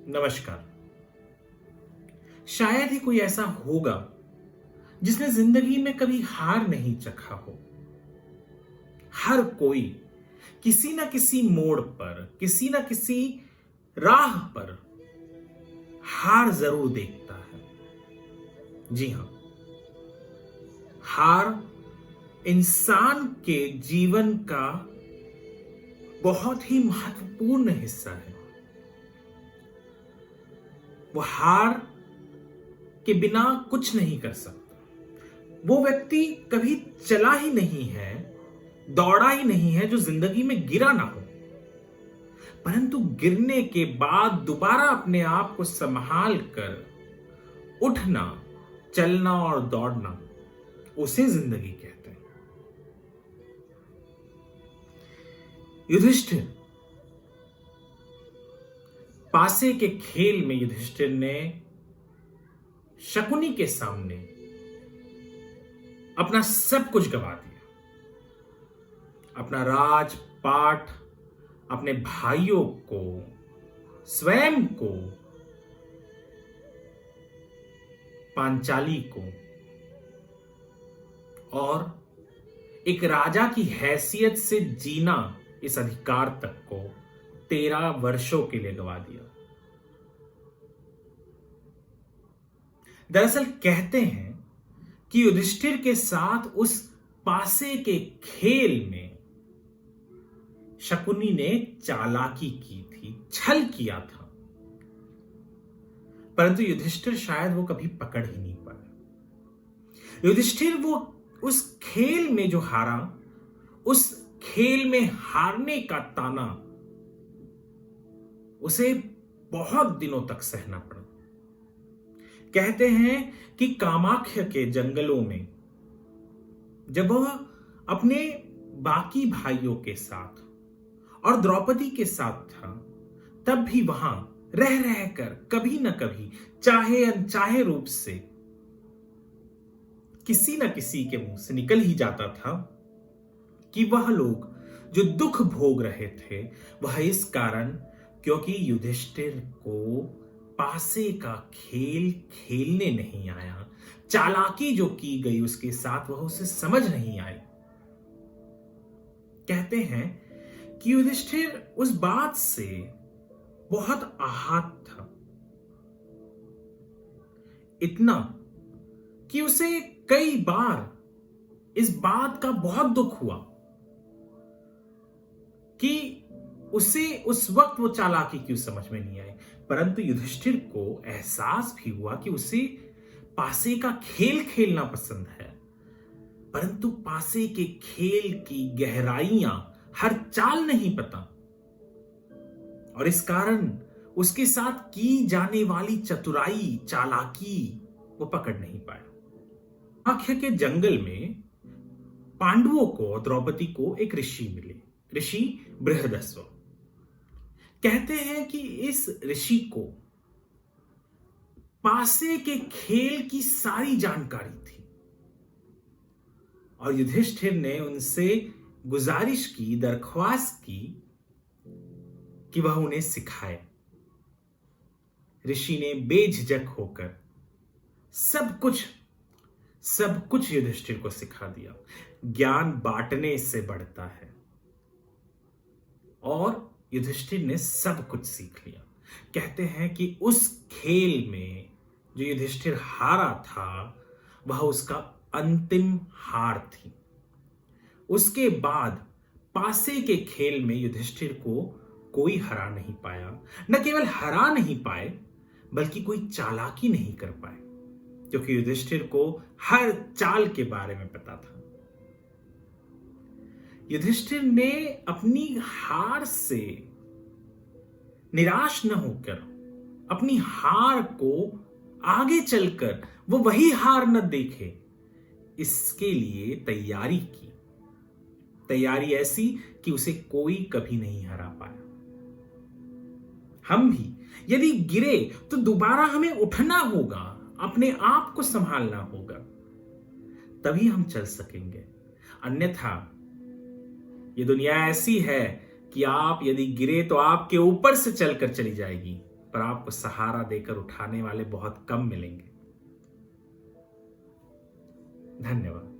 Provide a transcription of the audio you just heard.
नमस्कार। शायद ही कोई ऐसा होगा जिसने जिंदगी में कभी हार नहीं चखा हो। हर कोई किसी ना किसी मोड़ पर, किसी ना किसी राह पर हार जरूर देखता है। जी हां, हार इंसान के जीवन का बहुत ही महत्वपूर्ण हिस्सा है। वो हार के बिना कुछ नहीं कर सकता। वो व्यक्ति कभी चला ही नहीं है, दौड़ा ही नहीं है जो जिंदगी में गिरा ना हो, परंतु गिरने के बाद दोबारा अपने आप को संभाल कर उठना, चलना और दौड़ना, उसे जिंदगी कहते हैं। युधिष्ठिर, पासे के खेल में युधिष्ठिर ने शकुनी के सामने अपना सब कुछ गवा दिया। अपना राजपाट, अपने भाइयों को, स्वयं को, पांचाली को और एक राजा की हैसियत से जीना, इस अधिकार तक को 13 वर्षों के लिए गवा दिया। दरअसल कहते हैं कि युधिष्ठिर के साथ उस पासे के खेल में शकुनी ने चालाकी की थी, छल किया था, परंतु युधिष्ठिर शायद वो कभी पकड़ ही नहीं पाया। युधिष्ठिर वो उस खेल में जो हारा, उस खेल में हारने का ताना उसे बहुत दिनों तक सहना पड़ा। कहते हैं कि कामाख्य के जंगलों में जब वह अपने बाकी भाइयों के साथ और द्रौपदी के साथ था, तब भी वहां रह रहकर कभी न कभी, चाहे अनचाहे रूप से, किसी न किसी के मुंह से निकल ही जाता था कि वह लोग जो दुख भोग रहे थे वह इस कारण क्योंकि युधिष्ठिर को पासे का खेल खेलने नहीं आया। चालाकी जो की गई उसके साथ वह उसे समझ नहीं आई। कहते हैं कि युधिष्ठिर उस बात से बहुत आहत था, इतना कि उसे कई बार इस बात का बहुत दुख हुआ कि उसे उस वक्त वो चालाकी क्यों समझ में नहीं आई। परंतु युधिष्ठिर को एहसास भी हुआ कि उसे पासे का खेल खेलना पसंद है, परंतु पासे के खेल की गहराइयां, हर चाल नहीं पता, और इस कारण उसके साथ की जाने वाली चतुराई, चालाकी वो पकड़ नहीं पाया। आख्य के जंगल में पांडवों को और द्रौपदी को एक ऋषि मिले, ऋषि बृहदस्व। कहते हैं कि इस ऋषि को पासे के खेल की सारी जानकारी थी और युधिष्ठिर ने उनसे गुजारिश की, दरख्वास्त की कि वह उन्हें सिखाए। ऋषि ने बेझिझक होकर सब कुछ युधिष्ठिर को सिखा दिया। ज्ञान बांटने से बढ़ता है और युधिष्ठिर ने सब कुछ सीख लिया। कहते हैं कि उस खेल में जो युधिष्ठिर हारा था वह उसका अंतिम हार थी। उसके बाद पासे के खेल में युधिष्ठिर को कोई हरा नहीं पाया। न केवल हरा नहीं पाए बल्कि कोई चालाकी नहीं कर पाए, क्योंकि युधिष्ठिर को हर चाल के बारे में पता था। युधिष्ठिर ने अपनी हार से निराश न होकर, अपनी हार को आगे चलकर वो वही हार न देखे, इसके लिए तैयारी की। तैयारी ऐसी कि उसे कोई कभी नहीं हरा पाया। हम भी यदि गिरे तो दोबारा हमें उठना होगा, अपने आप को संभालना होगा, तभी हम चल सकेंगे। अन्यथा ये दुनिया ऐसी है कि आप यदि गिरे तो आपके ऊपर से चलकर चली जाएगी, पर आपको सहारा देकर उठाने वाले बहुत कम मिलेंगे। धन्यवाद।